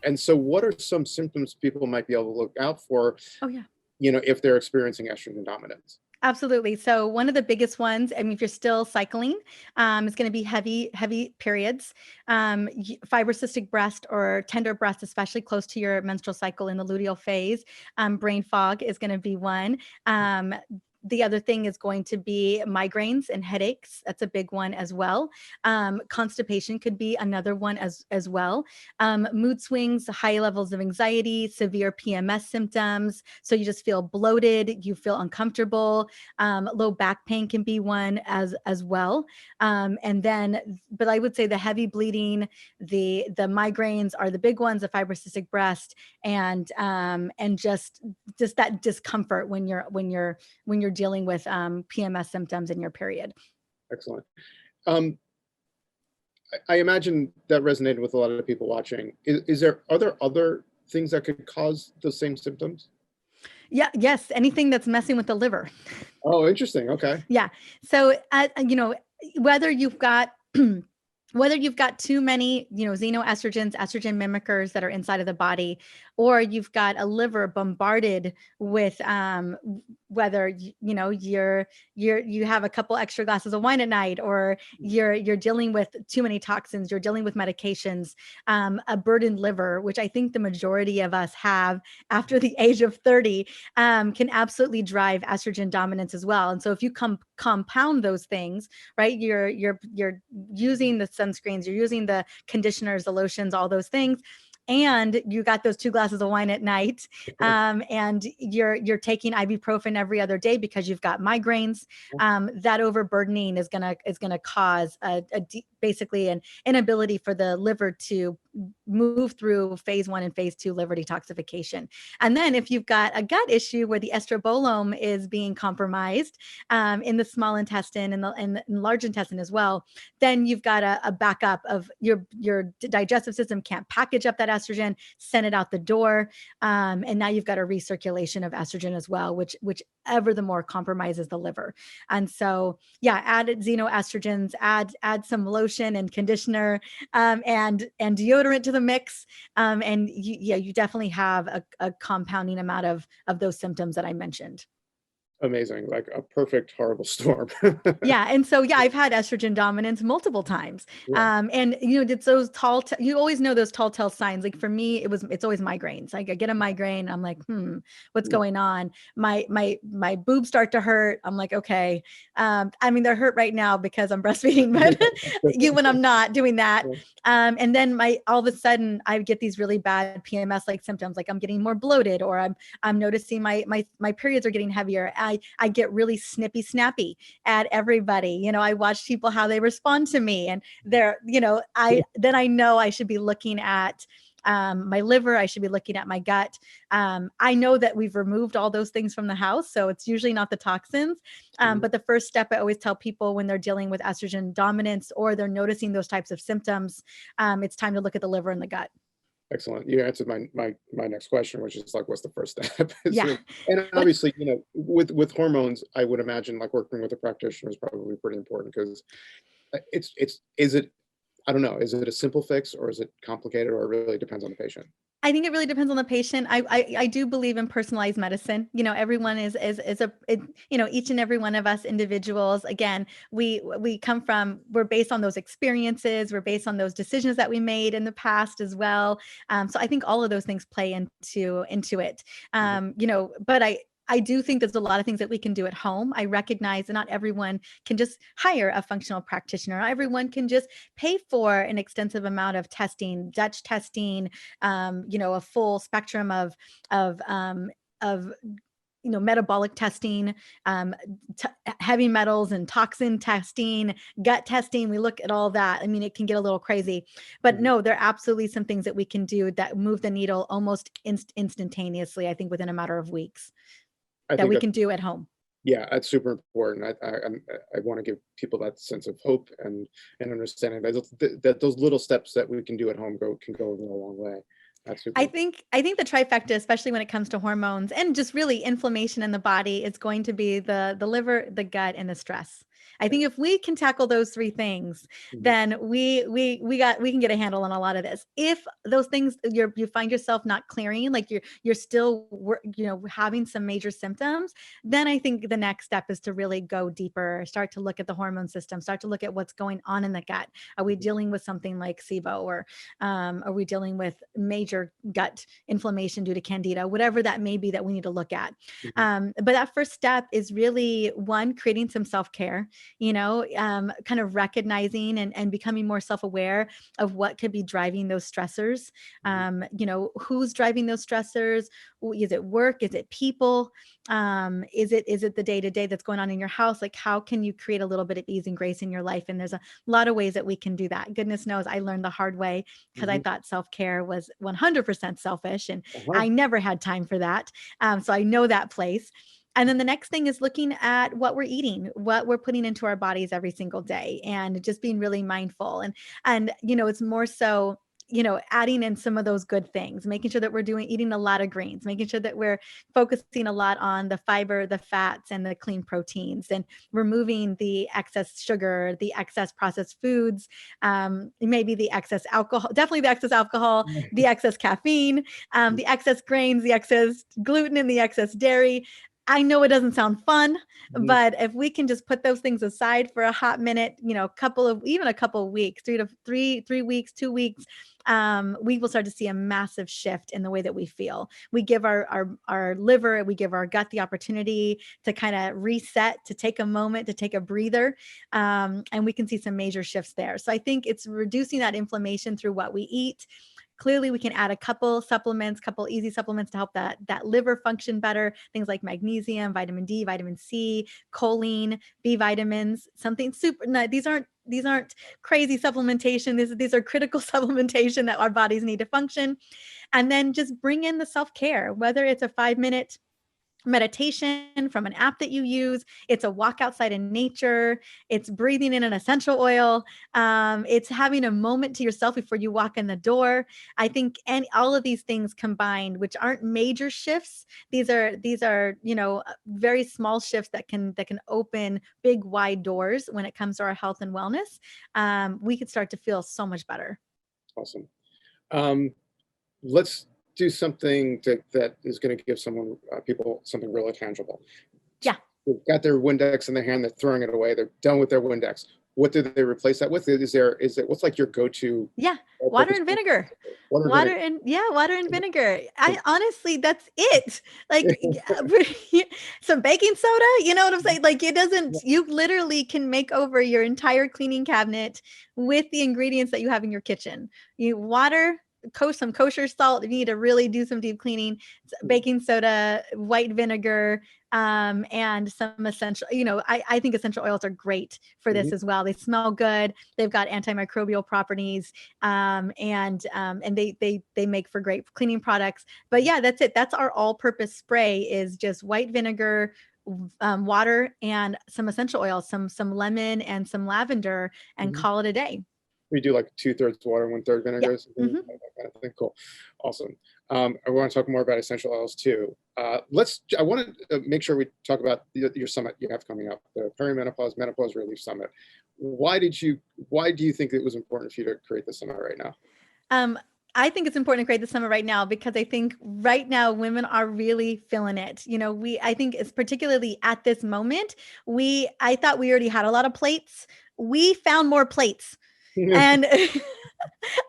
And so what are some symptoms people might be able to look out for, Oh yeah. if they're experiencing estrogen dominance? Absolutely. So one of the biggest ones, I mean, if you're still cycling, is going to be heavy periods, fibrocystic breast or tender breast, especially close to your menstrual cycle in the luteal phase. Brain fog is going to be one. The other thing is going to be migraines and headaches. That's a big one as well. Constipation could be another one as well. Mood swings, high levels of anxiety, severe PMS symptoms. So you just feel bloated, you feel uncomfortable. Low back pain can be one as well. But I would say the heavy bleeding, the migraines are the big ones, the fibrocystic breast, and just that discomfort when you're dealing with PMS symptoms in your period. Excellent. I imagine that resonated with a lot of people watching. Are there other things that could cause those same symptoms? Yeah, yes, anything that's messing with the liver. Oh, interesting. Okay. Yeah. So, whether you've got whether you've got too many, xenoestrogens, estrogen mimickers that are inside of the body, or you've got a liver bombarded with whether you have a couple extra glasses of wine at night, or you're dealing with too many toxins, you're dealing with medications, a burdened liver, which I think the majority of us have after the age of 30, can absolutely drive estrogen dominance as well. And so if you compound those things, right, you're using the sunscreens, you're using the conditioners, the lotions, all those things, and you got those 2 glasses of wine at night, and you're taking ibuprofen every other day because you've got migraines, that overburdening is gonna cause basically an inability for the liver to move through phase 1 and phase 2 liver detoxification. And then if you've got a gut issue where the estrobolome is being compromised, in the small intestine and the large intestine as well, then you've got a backup of your digestive system can't package up that estrogen, send it out the door, and now you've got a recirculation of estrogen as well, whichever the more compromises the liver. And so, yeah, add xenoestrogens, add some lotion and conditioner, and deodorant to the mix, and you definitely have a compounding amount of those symptoms that I mentioned. Amazing. Like a perfect horrible storm. Yeah. And so, yeah, I've had estrogen dominance multiple times. Yeah. And it's those you always know those tall tale signs. Like for me, it's always migraines. Like I get a migraine. I'm like, what's Yeah. going on? My boobs start to hurt. I'm like, okay. I mean, they're hurt right now because I'm breastfeeding, but when I'm not doing that. And then all of a sudden I get these really bad PMS like symptoms, like I'm getting more bloated, or I'm noticing my periods are getting heavier. I get really snippy snappy at everybody. I watch people, how they respond to me, and I know I should be looking at my liver. I should be looking at my gut. I know that we've removed all those things from the house, so it's usually not the toxins. But the first step I always tell people when they're dealing with estrogen dominance or they're noticing those types of symptoms, it's time to look at the liver and the gut. Excellent. You answered my next question, which is like, what's the first step? Yeah. And obviously, with hormones, I would imagine like working with a practitioner is probably pretty important, because I don't know, is it a simple fix, or is it complicated, or it really depends on the patient? I think it really depends on the patient. I do believe in personalized medicine. Everyone is each and every one of us individuals. Again, we're based on those experiences. We're based on those decisions that we made in the past as well. So I think all of those things play into it. But I do think there's a lot of things that we can do at home. I recognize that not everyone can just hire a functional practitioner. Not everyone can just pay for an extensive amount of testing, Dutch testing, a full spectrum of metabolic testing, heavy metals and toxin testing, gut testing. We look at all that. I mean, it can get a little crazy, but no, there are absolutely some things that we can do that move the needle almost instantaneously. I think within a matter of weeks. That we can do at home. Yeah, that's super important. I want to give people that sense of hope and understanding that those little steps that we can do at home can go a long way. That's super. I think the trifecta, especially when it comes to hormones and just really inflammation in the body, is going to be the liver, the gut, and the stress. I think if we can tackle those three things, then we can get a handle on a lot of this. If those things you find yourself not clearing, like you're still having some major symptoms, then I think the next step is to really go deeper, start to look at the hormone system, start to look at what's going on in the gut. Are we dealing with something like SIBO, or are we dealing with major gut inflammation due to candida, whatever that may be that we need to look at. But that first step is really, one, creating some self-care, kind of recognizing and becoming more self-aware of what could be driving those stressors. Who's driving those stressors? Is it work? Is it people? Is it the day-to-day that's going on in your house? Like, how can you create a little bit of ease and grace in your life? And there's a lot of ways that we can do that. Goodness knows I learned the hard way, because I thought self-care was 100% selfish, and I never had time for that. So I know that place. And then the next thing is looking at what we're eating, what we're putting into our bodies every single day, and just being really mindful. And it's more so, adding in some of those good things, making sure that we're eating a lot of greens, making sure that we're focusing a lot on the fiber, the fats, and the clean proteins, and removing the excess sugar, the excess processed foods, maybe the excess alcohol, definitely the excess alcohol, the excess caffeine, the excess grains, the excess gluten, and the excess dairy. I know it doesn't sound fun, but if we can just put those things aside for a hot minute, even a couple of weeks, 3 weeks, 2 weeks, we will start to see a massive shift in the way that we feel. We give our liver, we give our gut the opportunity to kind of reset, to take a moment, to take a breather, and we can see some major shifts there. So I think it's reducing that inflammation through what we eat. Clearly, we can add a couple easy supplements to help that liver function better. Things like magnesium, vitamin D, vitamin C, choline, B vitamins, something super. No, these aren't crazy supplementation. These are critical supplementation that our bodies need to function. And then just bring in the self-care, whether it's a 5-minute meditation from an app that you use, it's a walk outside in nature, it's breathing in an essential oil, it's having a moment to yourself before you walk in the door. I think all of these things combined, which aren't major shifts, these are very small shifts that can open big wide doors when it comes to our health and wellness. We could start to feel so much better. Awesome. Let's do something that is going to give people something really tangible. Yeah. They've got their Windex in their hand, they're throwing it away, they're done with their Windex. What do they replace that with? What's like your go-to? Yeah, water and vinegar. Water and vinegar. I honestly, that's it. Like some baking soda, you know what I'm saying? Like, it doesn't, you literally can make over your entire cleaning cabinet with the ingredients that you have in your kitchen. Water, some kosher salt if you need to really do some deep cleaning, baking soda, white vinegar, and some essential, I think essential oils are great for this as well. They smell good. They've got antimicrobial properties, and they make for great cleaning products. But yeah, that's it. That's our all-purpose spray, is just white vinegar, water, and some essential oils, some lemon and some lavender, and call it a day. We do like 2/3 water, 1/3 vinegar. Yeah. I think cool. Awesome. I want to talk more about essential oils too. I want to make sure we talk about your summit you have coming up, the Perimenopause Menopause Relief Summit. Why do you think it was important for you to create the summit right now? I think it's important to create the summit right now because I think right now women are really feeling it. I think it's particularly at this moment, I thought we already had a lot of plates. We found more plates. And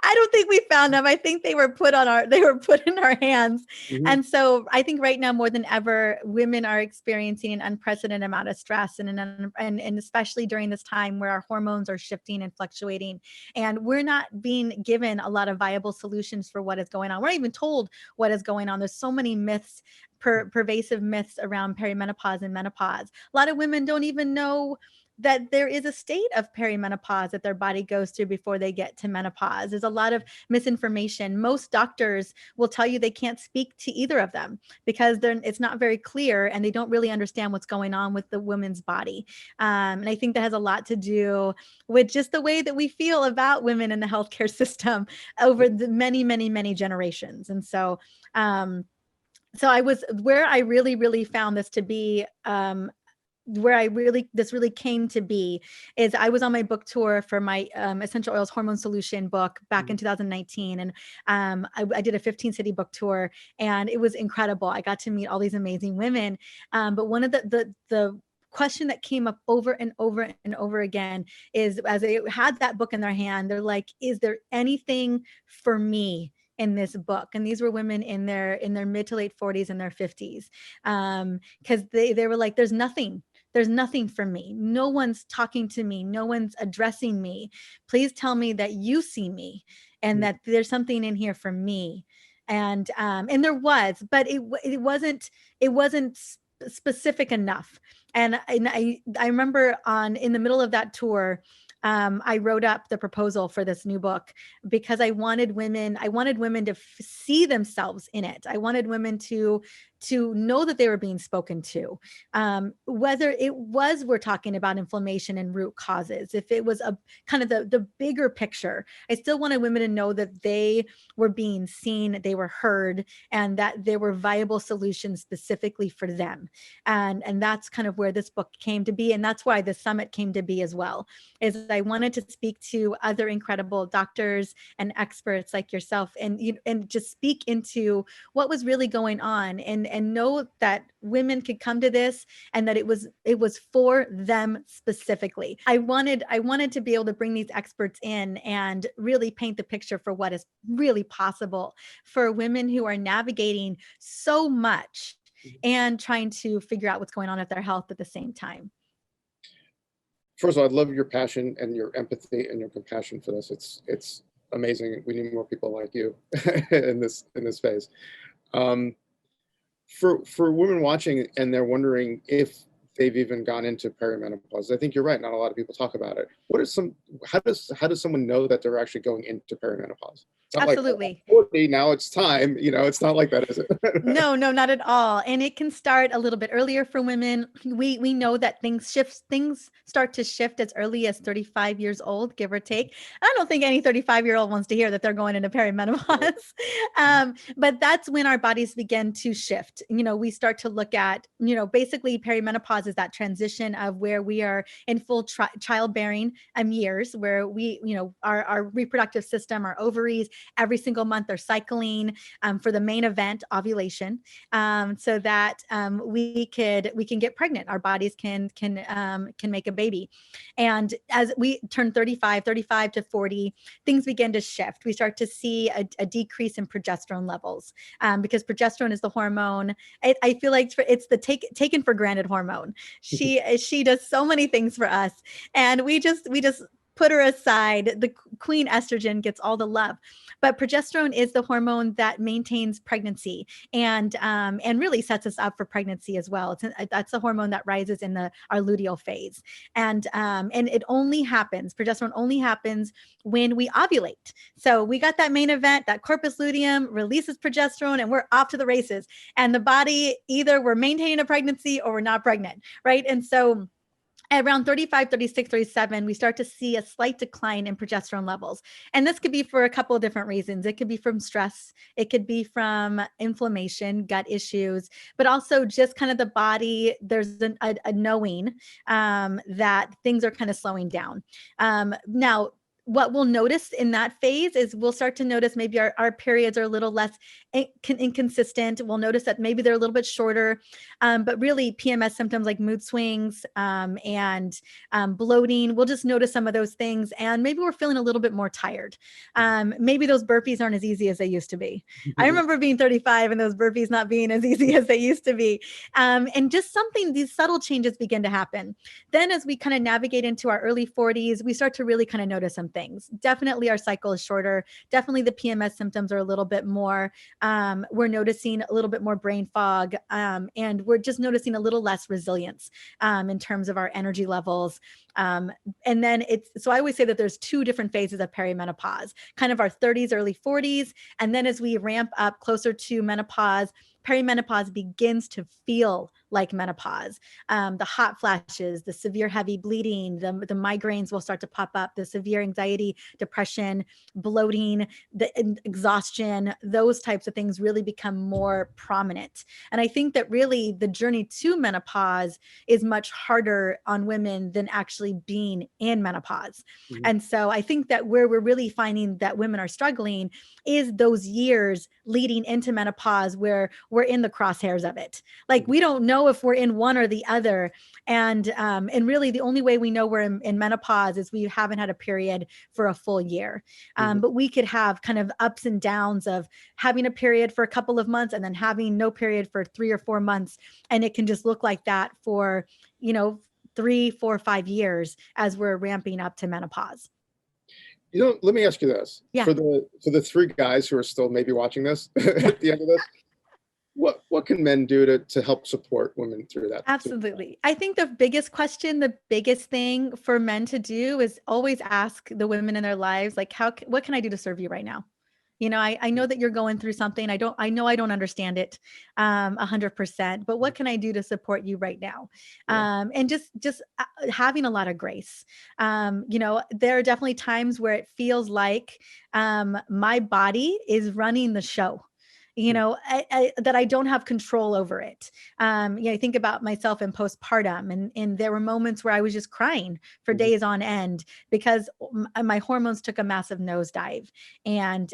I don't think we found them. I think they were put in our hands. And so I think right now more than ever, women are experiencing an unprecedented amount of stress, and especially during this time where our hormones are shifting and fluctuating, and we're not being given a lot of viable solutions for what is going on. We're not even told what is going on. There's so many myths, pervasive myths around perimenopause and menopause. A lot of women don't even know that there is a state of perimenopause that their body goes through before they get to menopause. There's a lot of misinformation. Most doctors will tell you they can't speak to either of them because it's not very clear, and they don't really understand what's going on with the woman's body. And I think that has a lot to do with just the way that we feel about women in the healthcare system over the many, many, many generations. And so, I was where I really, really found this to be this really came to be is I was on my book tour for my essential oils hormone solution book back in 2019, and I did a 15-city book tour, and it was incredible. I got to meet all these amazing women, but one of the question that came up over and over and over again is, as they had that book in their hand, they're like, is there anything for me in this book? And these were women in their mid to late 40s and their 50s, because they were like, there's nothing for me. No one's talking to me. No one's addressing me. Please tell me that you see me and that there's something in here for me. And there was, but it wasn't specific enough. And I remember in the middle of that tour, I wrote up the proposal for this new book because I wanted women to see themselves in it. I wanted women to know that they were being spoken to, whether we're talking about inflammation and root causes, if it was a kind of the bigger picture. I still wanted women to know that they were being seen, they were heard, and that there were viable solutions specifically for them. And that's kind of where this book came to be. And that's why the summit came to be as well, is I wanted to speak to other incredible doctors and experts like yourself, and just speak into what was really going on, and know that women could come to this and that it was for them specifically. I wanted to be able to bring these experts in and really paint the picture for what is really possible for women who are navigating so much and trying to figure out what's going on with their health at the same time. First of all, I love your passion and your empathy and your compassion for this. It's amazing. We need more people like you in this phase. For women watching and they're wondering if they've even gone into perimenopause, I think you're right. Not a lot of people talk about it. How does someone know that they're actually going into perimenopause? It's not Absolutely. Like, 40, now it's time. It's not like that, is it? No, not at all. And it can start a little bit earlier for women. We know that things start to shift as early as 35 years old, give or take. I don't think any 35-year-old wants to hear that they're going into perimenopause. But that's when our bodies begin to shift. We start to look at, basically perimenopause is that transition of where we are in full childbearing years, where we, our reproductive system, our ovaries, every single month are cycling for the main event, ovulation, so that we can get pregnant. Our bodies can make a baby. And as we turn 35 to 40, things begin to shift. We start to see a decrease in progesterone levels, because progesterone is the hormone. I feel like it's the taken for granted hormone. She does so many things for us, and we just put her aside. The queen estrogen gets all the love, but progesterone is the hormone that maintains pregnancy and really sets us up for pregnancy as well. That's the hormone that rises in our luteal phase, and progesterone only happens when we ovulate. So we got that main event, that corpus luteum releases progesterone, and we're off to the races. And the body, either we're maintaining a pregnancy or we're not pregnant, right? And so at around 35, 36, 37, we start to see a slight decline in progesterone levels. And this could be for a couple of different reasons. It could be from stress. It could be from inflammation, gut issues, but also just kind of the body. There's a knowing that things are kind of slowing down. Now, what we'll notice in that phase is we'll start to notice maybe our periods are a little less inconsistent. We'll notice that maybe they're a little bit shorter, but really PMS symptoms like mood swings and bloating, we'll just notice some of those things. And maybe we're feeling a little bit more tired. Maybe those burpees aren't as easy as they used to be. I remember being 35 and those burpees not being as easy as they used to be. And just these subtle changes begin to happen. Then as we kind of navigate into our early 40s, we start to really kind of notice some things. Definitely our cycle is shorter. Definitely the PMS symptoms are a little bit more. We're noticing a little bit more brain fog, and we're just noticing a little less resilience in terms of our energy levels. And then so I always say that there's two different phases of perimenopause, kind of our 30s, early 40s. And then as we ramp up closer to menopause, perimenopause begins to feel like menopause. The hot flashes, the severe heavy bleeding, the migraines will start to pop up, the severe anxiety, depression, bloating, the exhaustion, those types of things really become more prominent. And I think that really the journey to menopause is much harder on women than actually being in menopause. Mhm. And so I think that where we're really finding that women are struggling is those years leading into menopause where we're in the crosshairs of it. Like we don't know if we're in one or the other. And really the only way we know we're in menopause is we haven't had a period for a full year. But we could have kind of ups and downs of having a period for a couple of months and then having no period for 3 or 4 months. And it can just look like that for, 3, 4, 5 years as we're ramping up to menopause. Let me ask you this. Yeah. For the 3 guys who are still maybe watching this at the end of this, what can men do to help support women through that? Absolutely. I think the biggest question, the biggest thing for men to do is always ask the women in their lives, like, what can I do to serve you right now? I know that you're going through something. I know I don't understand it 100%, but what can I do to support you right now? And just having a lot of grace. There are definitely times where it feels like my body is running the show. That I don't have control over it. I think about myself in postpartum, and there were moments where I was just crying for days on end because my hormones took a massive nosedive, and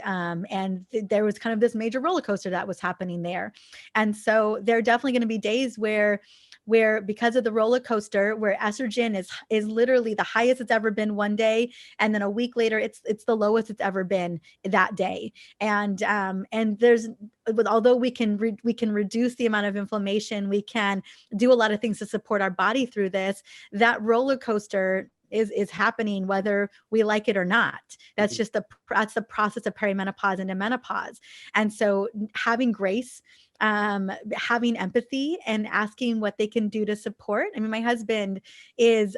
there was kind of this major roller coaster that was happening there. And so there are definitely going to be days where because of the roller coaster, where estrogen is literally the highest it's ever been one day, and then a week later it's the lowest it's ever been that day. And although we can reduce the amount of inflammation, we can do a lot of things to support our body through this. That roller coaster is happening whether we like it or not. That's just that's the process of perimenopause into menopause. And so having grace, having empathy, and asking what they can do to support. I mean, my husband is,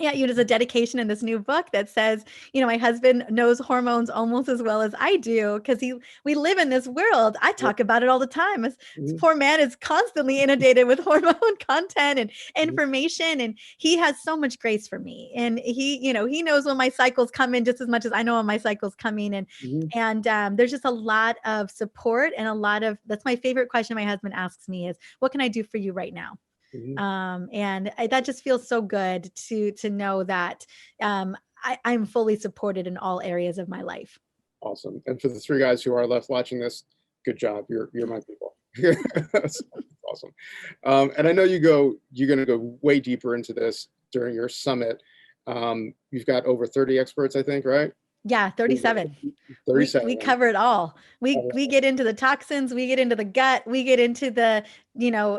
there's a dedication in this new book that says, my husband knows hormones almost as well as I do because we live in this world. I talk about it all the time. This poor man is constantly inundated with hormone content and information, and he has so much grace for me. And he knows when my cycles come in just as much as I know when my cycles coming. And there's just a lot of support and that's my favorite question my husband asks me is, what can I do for you right now? That just feels so good to know that I'm fully supported in all areas of my life. Awesome. And for the 3 guys who are left watching this, good job. You're my people. That's awesome. And I know you're going to go way deeper into this during your summit. You've got over 30 experts, I think, right? Yeah, 37. 37. We cover it all. We get into the toxins, we get into the gut, we get into the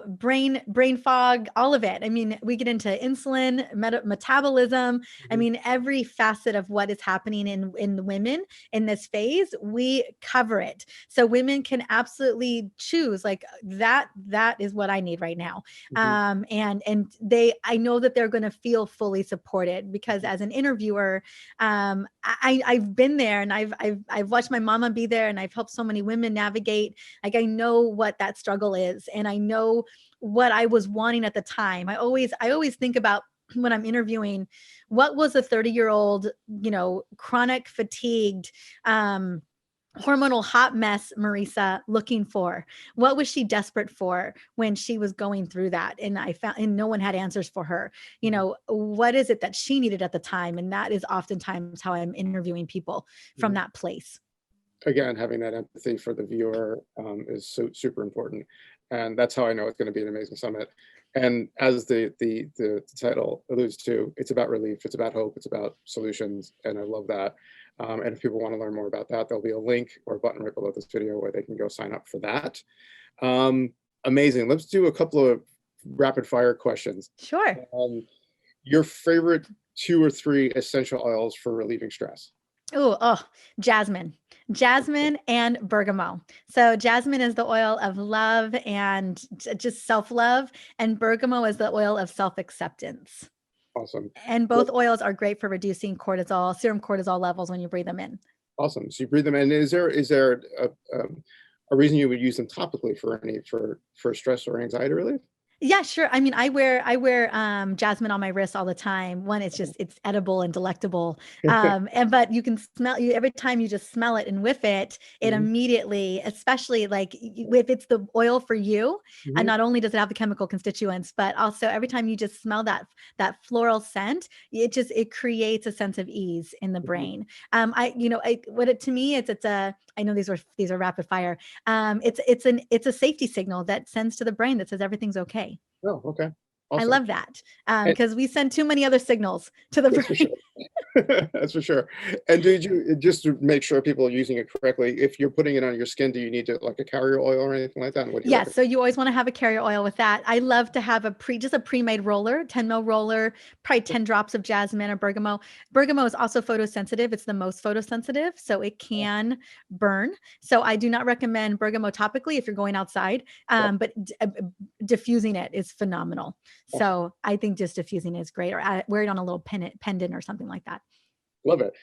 brain fog, all of it. I mean, we get into insulin, metabolism. I mean, every facet of what is happening in women in this phase, we cover it. So women can absolutely choose like that is what I need right now. And I know that they're going to feel fully supported because as an interviewer, I've been there, and I've watched my mama be there, and I've helped so many women navigate. Like I know what that struggle is, and I know what I was wanting at the time. I always think about when I'm interviewing, what was a 30-year-old, chronic fatigued, hormonal hot mess Mariza looking for? What was she desperate for when she was going through that? And no one had answers for her. What is it that she needed at the time? And that is oftentimes how I'm interviewing people from that place. Again, having that empathy for the viewer is so super important. And that's how I know it's going to be an amazing summit. And as the title alludes to, it's about relief, it's about hope, it's about solutions. And I love that. And if people want to learn more about that, there'll be a link or a button right below this video where they can go sign up for that. Amazing. Let's do a couple of rapid fire questions. Sure. Your favorite 2 or 3 essential oils for relieving stress? Jasmine and bergamot. So jasmine is the oil of love and just self-love, and bergamot is the oil of self-acceptance. Awesome. And both oils are great for reducing serum cortisol levels when you breathe them in. Awesome. So you breathe them in. Is there a reason you would use them topically for stress or anxiety relief? Yeah, sure. I mean, I wear jasmine on my wrist all the time. One, it's edible and delectable. And but you can smell you every time you just smell it and whiff it, it Mhm, immediately, especially like if it's the oil for you, and mhm, not only does it have the chemical constituents, but also every time you just smell that floral scent, it creates a sense of ease in the mhm. brain. To me, it's a I know these are rapid fire. It's a safety signal that sends to the brain that says everything's okay. Oh, okay. I Awesome. love that, And because we send too many other signals to the that's for brain. sure. That's for sure. And did you, just to make sure people are using it correctly, if you're putting it on your skin, do you need to like a carrier oil or anything like that? And what do you Yes, recommend? so you always want to have a carrier oil with that. I love to have just a pre-made roller, 10 mil roller, probably 10 drops of jasmine or bergamot. Bergamot is also photosensitive. It's the most photosensitive, so it can burn. So I do not recommend bergamot topically if you're going outside, Yeah, but diffusing it is phenomenal. awesome. So I think just diffusing is great, or wear it on a little pendant or something like that. Love it.